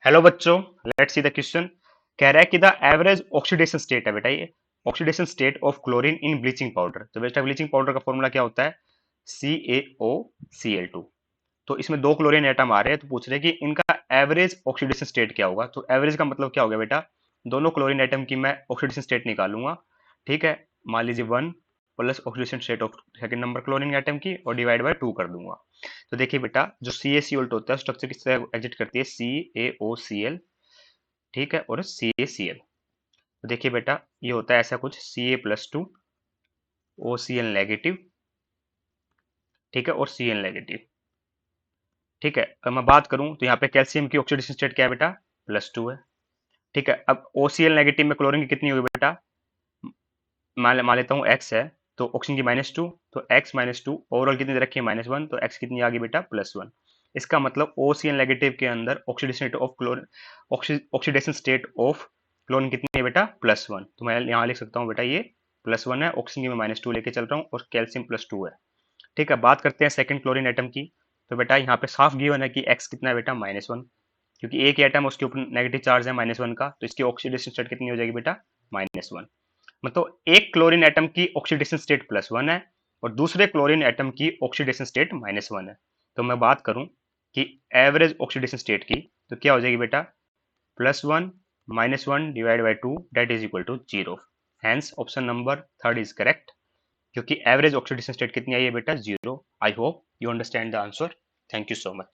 Hello बच्चों, let's see the question. कह रहा है कि द एवरेज ऑक्सीडेशन स्टेट है बेटा, ये oxidation state of chlorine in bleaching powder. तो बेटा ब्लीचिंग पाउडर का फॉर्मूला क्या होता है? CaOCl2। तो इसमें दो क्लोरीन एटम आ रहे हैं, तो पूछ रहे हैं कि इनका एवरेज ऑक्सीडेशन स्टेट क्या होगा। तो एवरेज का मतलब क्या हो गया बेटा? दोनों क्लोरीन एटम की मैं ऑक्सीडेशन स्टेट निकालूंगा। ठीक है, मान लीजिए 1 plus oxidation state of second number chlorine atom की और डिवाइड बाय 2 कर दूंगा। तो देखिए बेटा, जो CaCl2 होता है स्ट्रक्चर किस तरह एग्जिट करती है? CaOCl, ठीक है, और CaCl। तो देखिए बेटा, ये होता है ऐसा कुछ Ca+2 OCl नेगेटिव, ठीक है, और Cl नेगेटिव। ठीक है, अब मैं बात करूं तो यहाँ पे कैल्शियम की ऑक्सीडेशन स्टेट क्या है बेटा? +2 है। ठीक है, अब OCl नेगेटिव में क्लोरीन की कितनी हुई बेटा? मान लेता हूँ x है, तो ऑक्सीजन की -2, तो x-2 ओवरऑल कितनी दे रखी है? -1, तो x कितनी आ गई बेटा? +1। इसका मतलब OCl नेगेटिव के अंदर oxidation state of chlorine, oxidation state of chlorine कितनी है बेटा? +1। तो मैं यहाँ लिख सकता हूँ बेटा ये +1 है, ऑक्सीजन की मैं -2 लेके चल रहा हूँ और कैल्शियम +2 है। ठीक है, बात करते हैं सेकंड क्लोरीन एटम की। तो बेटा यहाँ पे साफ गिवन है कि x कितना है बेटा? -1, क्योंकि एक एटम उसके ऊपर नेगेटिव चार्ज है -1 का, तो इसकी ऑक्सीडेशन स्टेट कितनी हो जाएगी बेटा? -1। मतलब एक क्लोरीन एटम की ऑक्सीडेशन स्टेट +1 है और दूसरे क्लोरीन एटम की ऑक्सीडेशन स्टेट -1 है। तो मैं बात करूं कि एवरेज ऑक्सीडेशन स्टेट की, तो क्या हो जाएगी बेटा? +1 -1 divide by 2 that is equal to 0। Hence option number third is correct, क्योंकि एवरेज ऑक्सीडेशन स्टेट कितनी आई है बेटा? 0। I hope you understand the answer. Thank you so much.